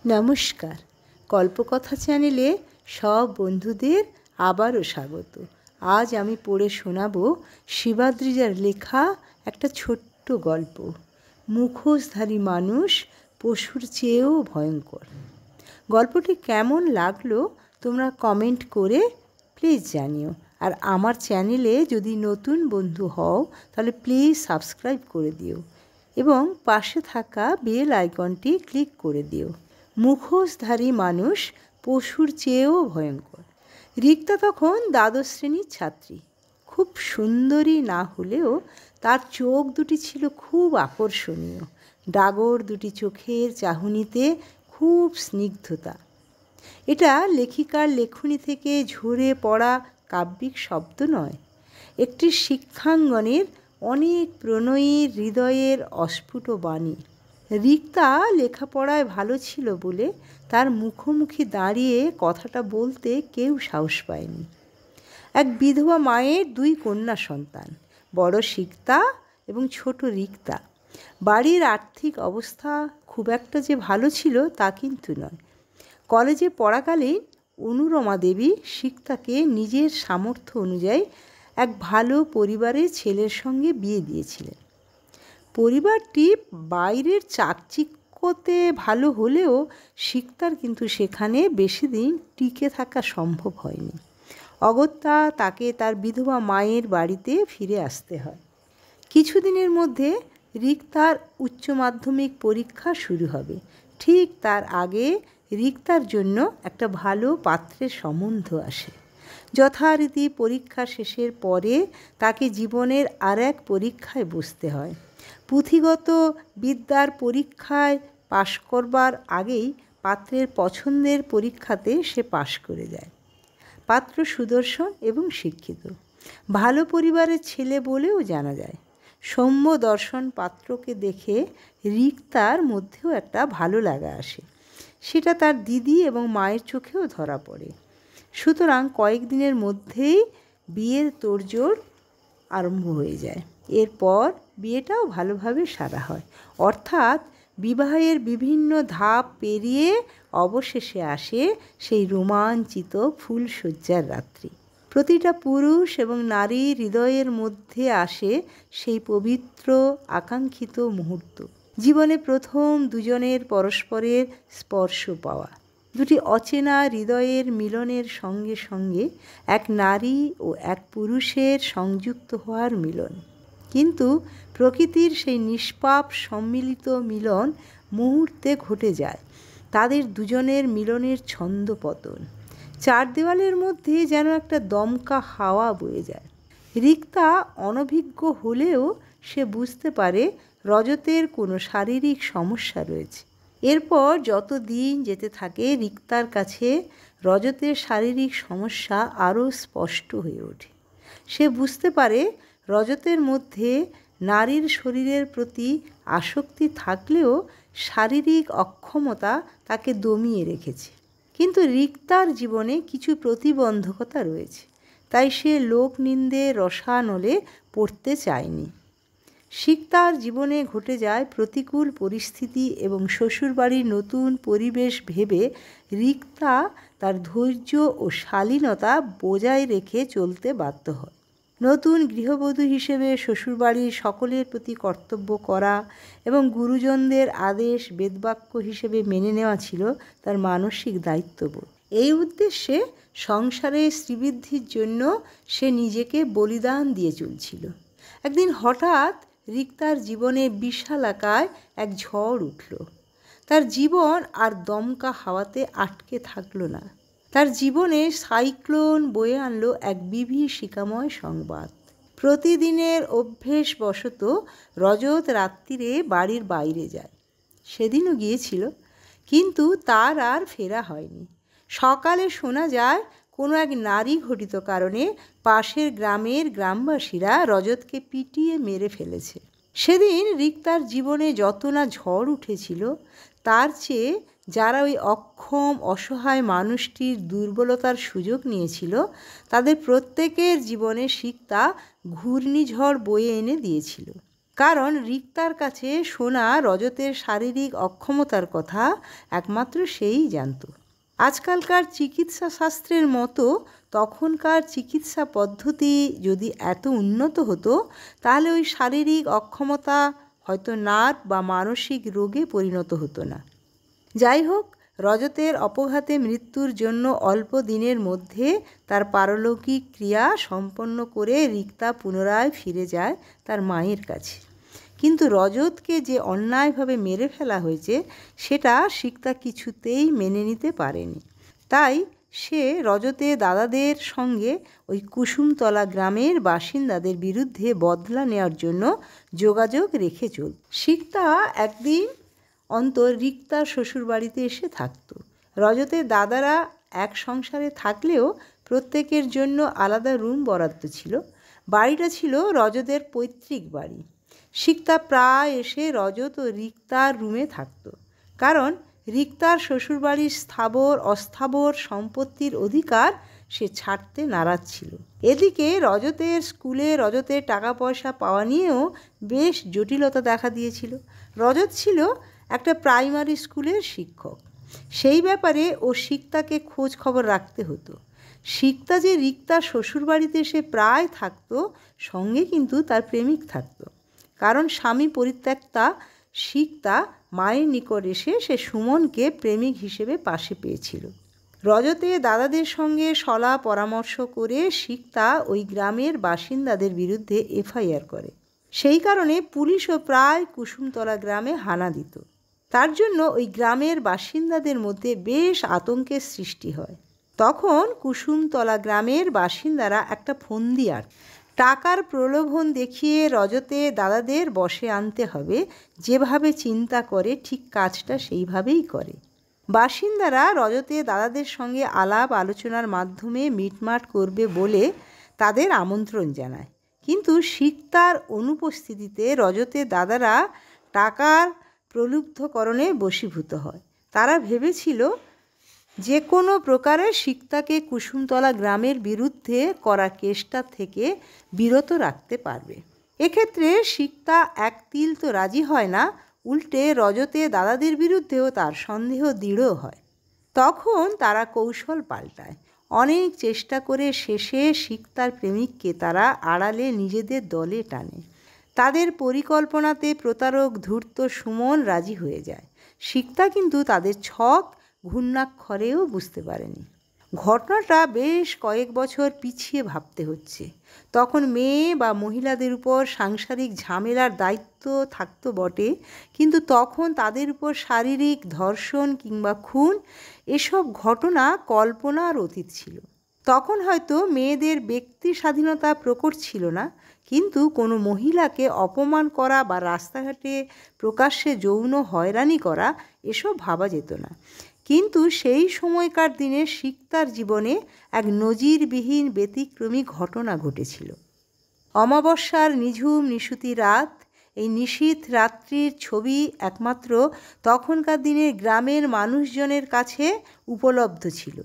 নমস্কার, কল্পকথা চ্যানেলে সব বন্ধুদের আবারও স্বাগত। আজ আমি পড়ে শোনাব শিবাদ্রিজার লেখা একটা ছোট্ট গল্প, মুখোশধারী মানুষ পশুর চেয়েও ভয়ঙ্কর। গল্পটি কেমন লাগলো তোমরা কমেন্ট করে প্লিজ জানিও। আর আমার চ্যানেলে যদি নতুন বন্ধু হও তাহলে প্লিজ সাবস্ক্রাইব করে দিও এবং পাশে থাকা বেল আইকনটি ক্লিক করে দিও। মুখোশধারী মানুষ পশুর চেয়েও ভয়ঙ্কর। রিক্তা তখন দ্বাদশ শ্রেণীর ছাত্রী। খুব সুন্দরী না হলেও তার চোখ দুটি ছিল খুব আকর্ষণীয়। ডাগর দুটি চোখের চাহনিতে খুব স্নিগ্ধতা। এটা লেখিকার লেখনী থেকে ঝরে পড়া কাব্যিক শব্দ নয়, একটি শিক্ষাঙ্গনের অনেক প্রণয়ীর হৃদয়ের অস্ফুট বাণী। রিক্তা লেখাপড়ায় ভালো ছিল বলে তার মুখোমুখি দাঁড়িয়ে কথাটা বলতে কেউ সাহস পায়নি। এক বিধবা মায়ের দুই কন্যা সন্তান, বড় সিক্তা এবং ছোট রিক্তা। বাড়ির আর্থিক অবস্থা খুব একটা যে ভালো ছিল তা কিন্তু নয়। কলেজে পড়াকালীন অনুরমা দেবী সিক্তাকে নিজের সামর্থ্য অনুযায়ী এক ভালো পরিবারের ছেলের সঙ্গে বিয়ে দিয়েছিলেন। পরিবারটি বাইরের চাকচিক্যতে ভালো হলেও সিক্তার কিন্তু সেখানে বেশি দিন টিকে থাকা সম্ভব হয়নি। অগত্যা তাকে তার বিধবা মায়ের বাড়িতে ফিরে আসতে হয়। কিছুদিনের মধ্যে রিক্তার উচ্চ মাধ্যমিক পরীক্ষা শুরু হবে। ঠিক তার আগে রিক্তার জন্য একটা ভালো পাত্রের সম্বন্ধ আসে। যথারীতি পরীক্ষা শেষের পরে তাকে জীবনের আর এক পরীক্ষায় বসতে হয়। পুঁথিগত বিদ্যার পরীক্ষায় পাশ করবার আগেই পাত্রের পছন্দের পরীক্ষাতে সে পাশ করে যায়। পাত্র সুদর্শন এবং শিক্ষিত, ভালো পরিবারের ছেলে বলেও জানা যায়। সৌম্য দর্শন পাত্রকে দেখে রিক্তার মধ্যেও একটা ভালো লাগা আসে। সেটা তার দিদি এবং মায়ের চোখেও ধরা পড়ে। সুতরাং কয়েকদিনের মধ্যেই বিয়ের তোড়জোড় আরম্ভ হয়ে যায়। এরপর বিয়েটাও ভালোভাবে সারা হয়, অর্থাৎ বিবাহের বিভিন্ন ধাপ পেরিয়ে অবশেষে আসে সেই রোমাঞ্চিত ফুলশয্যার রাত্রি। প্রতিটা পুরুষ এবং নারীর হৃদয়ের মধ্যে আসে সেই পবিত্র আকাঙ্ক্ষিত মুহূর্ত, জীবনে প্রথম দুজনের পরস্পরের স্পর্শ পাওয়া। দুটি অচেনা হৃদয়ের মিলনের সঙ্গে সঙ্গে এক নারী ও এক পুরুষের সংযুক্ত হওয়ার মিলন। কিন্তু প্রকৃতির সেই নিষ্পাপ সম্মিলিত মিলন মুহূর্তে ঘটে যায়। তাদের দুজনের মিলনের ছন্দপতন। চার দেওয়ালের মধ্যে যেন একটা দমকা হাওয়া বয়ে যায়। রিক্তা অনভিজ্ঞ হলেও সে বুঝতে পারে রজতের কোনো শারীরিক সমস্যা রয়েছে। এরপর যত দিন যেতে থাকে রিক্তার কাছে রজতের শারীরিক সমস্যা আরও স্পষ্ট হয়ে ওঠে। সে বুঝতে পারে রজতের মধ্যে নারীর শরীরের প্রতি আসক্তি থাকলেও শারীরিক অক্ষমতা তাকে দমিয়ে রেখেছে। কিন্তু রিক্তার জীবনে কিছু প্রতিবন্ধকতা রয়েছে, তাই সে লোকনিন্দে রসানলে পড়তে চায়নি। সিক্তার জীবনে ঘটে যায় প্রতিকূল পরিস্থিতি এবং শ্বশুরবাড়ির নতুন পরিবেশ ভেবে রিক্তা তার ধৈর্য ও শালীনতা বজায় রেখে চলতে বাধ্য হয়। নতুন গৃহবধূ হিসেবে শ্বশুরবাড়ির সকলের প্রতি কর্তব্য করা এবং গুরুজনদের আদেশ বেদবাক্য হিসেবে মেনে নেওয়া ছিল তার মানসিক দায়িত্ববোধ। এই উদ্দেশ্যে সংসারে শ্রীবৃদ্ধির জন্য সে নিজেকে বলিদান দিয়ে চলছিল। একদিন হঠাৎ রিক্তার জীবনে বিশালাকায় এক ঝড় উঠল। তার জীবন আর দমকা হাওয়াতে আটকে থাকলো না। তার জীবনে সাইক্লোন বয়ে আনলো এক বিভীষিকাময় সংবাদ। প্রতিদিনের অভ্যেসবশত রজত রাত্রিরে বাড়ির বাইরে যায়। সেদিনও গিয়েছিল, কিন্তু তার আর ফেরা হয়নি। সকালে শোনা যায় কোনো এক নারী ঘটিত কারণে পাশের গ্রামের গ্রামবাসীরা রজতকে পিটিয়ে মেরে ফেলেছে। সেদিন রিক্তার জীবনে যত না ঝড় উঠেছিল, তার চেয়ে যারা ওই অক্ষম অসহায় মানুষটির দুর্বলতার সুযোগ নিয়েছিল তাদের প্রত্যেকের জীবনে সিক্তা ঘূর্ণিঝড় বয়ে এনে দিয়েছিল। কারণ রিক্তার কাছে শোনা রজতের শারীরিক অক্ষমতার কথা একমাত্র সেই জানত। আজকালকার চিকিৎসা শাস্ত্রের মতো তখনকার চিকিৎসা পদ্ধতি যদি এত উন্নত হতো, তাহলে ওই শারীরিক অক্ষমতা হয়তো নার্ভ বা মানসিক রোগে পরিণত হতো না। যাই হোক, রজতের অপঘাতে মৃত্যুর জন্য অল্প দিনের মধ্যে তার পারলৌকিক ক্রিয়া সম্পন্ন করে রিক্তা পুনরায় ফিরে যায় তার মায়ের কাছে। কিন্তু রজতকে যে অন্যায়ভাবে মেরে ফেলা হয়েছে সেটা রিক্তা কিছুতেই মেনে নিতে পারেনি। তাই সে রজতের দাদাদের সঙ্গে ওই কুসুমতলা গ্রামের বাসিন্দাদের বিরুদ্ধে বদলা নেওয়ার জন্য যোগাযোগ রেখে চলত। রিক্তা একদিন অন্তর রিক্তার শ্বশুরবাড়িতে এসে থাকত। রজতের দাদারা এক সংসারে থাকলেও প্রত্যেকের জন্য আলাদা রুম বরাদ্দ ছিল। বাড়িটা ছিল রজতের পৈতৃক বাড়ি। রিক্তা প্রায় এসে রজত ও রিক্তার রুমে থাকত, কারণ রিক্তার শ্বশুরবাড়ির স্থাবর অস্থাবর সম্পত্তির অধিকার সে ছাড়তে নারাজ ছিল। এদিকে রজতের স্কুলে রজতের টাকা পয়সা পাওয়া নিয়েও বেশ জটিলতা দেখা দিয়েছিল। রজত ছিল একটা প্রাইমারি স্কুলের শিক্ষক। সেই ব্যাপারে ও রিক্তাকে খোঁজ খবর রাখতে হতো। রিক্তা যে রিক্তার শ্বশুরবাড়িতে এসে প্রায় থাকতো, সঙ্গে কিন্তু তার প্রেমিক থাকতো। কারণ স্বামী পরিত্যক্তা রিক্তা মায়ের নিকট এসে সে সুমনকে প্রেমিক হিসেবে পাশে পেয়েছিল। রজতে দাদাদের সঙ্গে সলা পরামর্শ করে রিক্তা ওই গ্রামের বাসিন্দাদের বিরুদ্ধে এফআইআর করে। সেই কারণে পুলিশও প্রায় কুসুমতলা গ্রামে হানা দিত। তার জন্য ওই গ্রামের বাসিন্দাদের মধ্যে বেশ আতঙ্কের সৃষ্টি হয়। তখন কুসুমতলা গ্রামের বাসিন্দারা একটা ফন্দি আঁটে। টাকার প্রলোভন দেখিয়ে রজতে দাদাদের বশে আনতে হবে, যেভাবে চিন্তা করে ঠিক কাজটা সেইভাবেই করে। বাসিন্দারা রজতে দাদাদের সঙ্গে আলাপ আলোচনার মাধ্যমে মিটমাট করবে বলে তাদের আমন্ত্রণ জানায়। কিন্তু রিক্তার অনুপস্থিতিতে রজতে দাদারা টাকার প্রলুব্ধকরণে বশীভূত হয়। তারা ভেবেছিল যে কোনো প্রকারে রিক্তাকে কুসুমতলা গ্রামের বিরুদ্ধে করা কেসটা থেকে বিরত রাখতে পারবে। এক্ষেত্রে রিক্তা এক তিল তো রাজি হয় না, উল্টে রজতে দাদাদের বিরুদ্ধেও তার সন্দেহ দৃঢ় হয়। তখন তারা কৌশল পাল্টায়। অনেক চেষ্টা করে শেষে রিক্তার প্রেমিককে তারা আড়ালে নিজেদের দলে টানে। তাদের পরিকল্পনাতে প্রতারক ধূর্ত সুমন রাজি হয়ে যায়। রিক্তা কিন্তু তাদের ছক ঘূর্ণাক্ষরেও বুঝতে পারেনি। ঘটনাটা বেশ কয়েক বছর পিছিয়ে ভাবতে হচ্ছে। তখন মেয়ে বা মহিলাদের উপর সাংসারিক ঝামেলার দায়িত্ব থাকতো বটে, কিন্তু তখন তাদের উপর শারীরিক ধর্ষণ কিংবা খুন এসব ঘটনা কল্পনার অতীত ছিল। তখন হয়তো মেয়েদের ব্যক্তি স্বাধীনতা প্রকট ছিল না, কিন্তু কোনো মহিলাকে অপমান করা বা রাস্তাঘাটে প্রকাশ্যে যৌন হয়রানি করা এসব ভাবা যেত না। কিন্তু সেই সময়কার দিনে রিক্তার জীবনে এক নজিরবিহীন ব্যতিক্রমী ঘটনা ঘটেছিল। অমাবস্যার নিঝুম নিশুতি রাত। এই নিশীথ রাত্রির ছবি একমাত্র তখনকার দিনে গ্রামের মানুষজনের কাছে উপলব্ধ ছিল।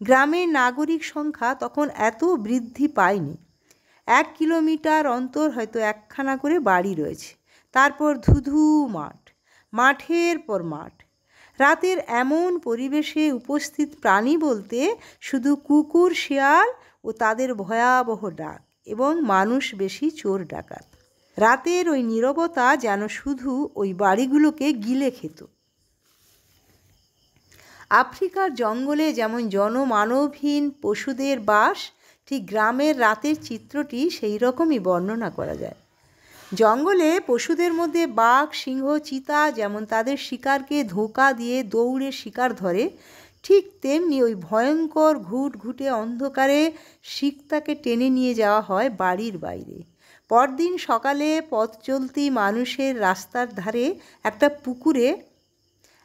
গ্রামের নাগরিক সংখ্যা তখন এত বৃদ্ধি পায়নি। 1 কিলোমিটার অন্তর হয়তো একখানা করে বাড়ি রয়েছে। তারপর ধুধু মাঠ, মাঠের পর মাঠ। রাতের এমন পরিবেশে উপস্থিত প্রাণী বলতে শুধু কুকুর শিয়াল ও তাদের ভয়াবহ ডাক, এবং মানুষ বেশি চোর ডাকাত। রাতের ওই নীরবতা যেন শুধু ওই বাড়িগুলোকে গিলে খেত। আফ্রিকার জঙ্গলে যেমন জনমানবহীন পশুদের বাস, ঠিক গ্রামের রাতের চিত্রটি সেই রকমই বর্ণনা করা যায়। জঙ্গলে পশুদের মধ্যে বাঘ, সিংহ, চিতা যেমন তাদের শিকারকে ধোঁকা দিয়ে দৌড়ে শিকার ধরে, ঠিক তেমনি ওই ভয়ঙ্কর ঘুটঘুটে অন্ধকারে রিক্তাকে টেনে নিয়ে যাওয়া হয় বাড়ির বাইরে। পরদিন সকালে পথ চলতি মানুষের রাস্তার ধারে একটা পুকুরে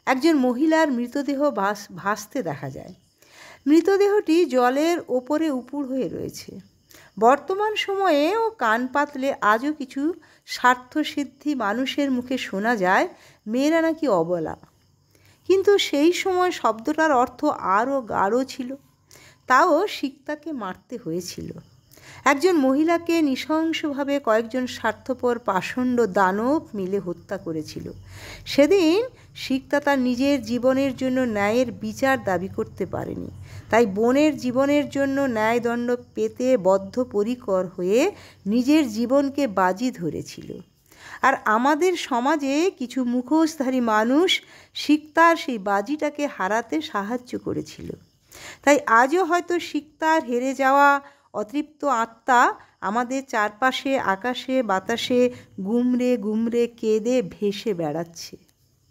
একজন মহিলার মৃতদেহ ভাসতে দেখা যায়। মৃতদেহটি জলের ওপরে উপুড় হয়ে রয়েছে। বর্তমান সময়েও কান পাতলে আজও কিছু স্বার্থসিদ্ধি মানুষের মুখে শোনা যায়, মেয়েরা নাকি অবলা। কিন্তু সেই সময় শব্দটার অর্থ আরও গাঢ় ছিল। তাও রিক্তাকে মারতে হয়েছিল। একজন মহিলাকে নৃশংসভাবে কয়েকজন স্বার্থপর পাষণ্ড দানব মিলে হত্যা করেছিল। সেদিন সিকতা তার নিজের জীবনের জন্য ন্যায়ের বিচার দাবি করতে পারেনি, তাই বোনের জীবনের জন্য ন্যায়দণ্ড পেতে বদ্ধপরিকর হয়ে নিজের জীবনকে বাজি ধরেছিল। আর আমাদের সমাজে কিছু মুখোশধারী মানুষ সিকতার সেই বাজিটাকে হারাতে সাহায্য করেছিল। তাই আজও হয়তো সিকতার হেরে যাওয়া অতৃপ্ত আত্মা আমাদের চারপাশে আকাশে বাতাসে গুমরে গুমরে কেঁদে ভেসে বেড়াচ্ছে।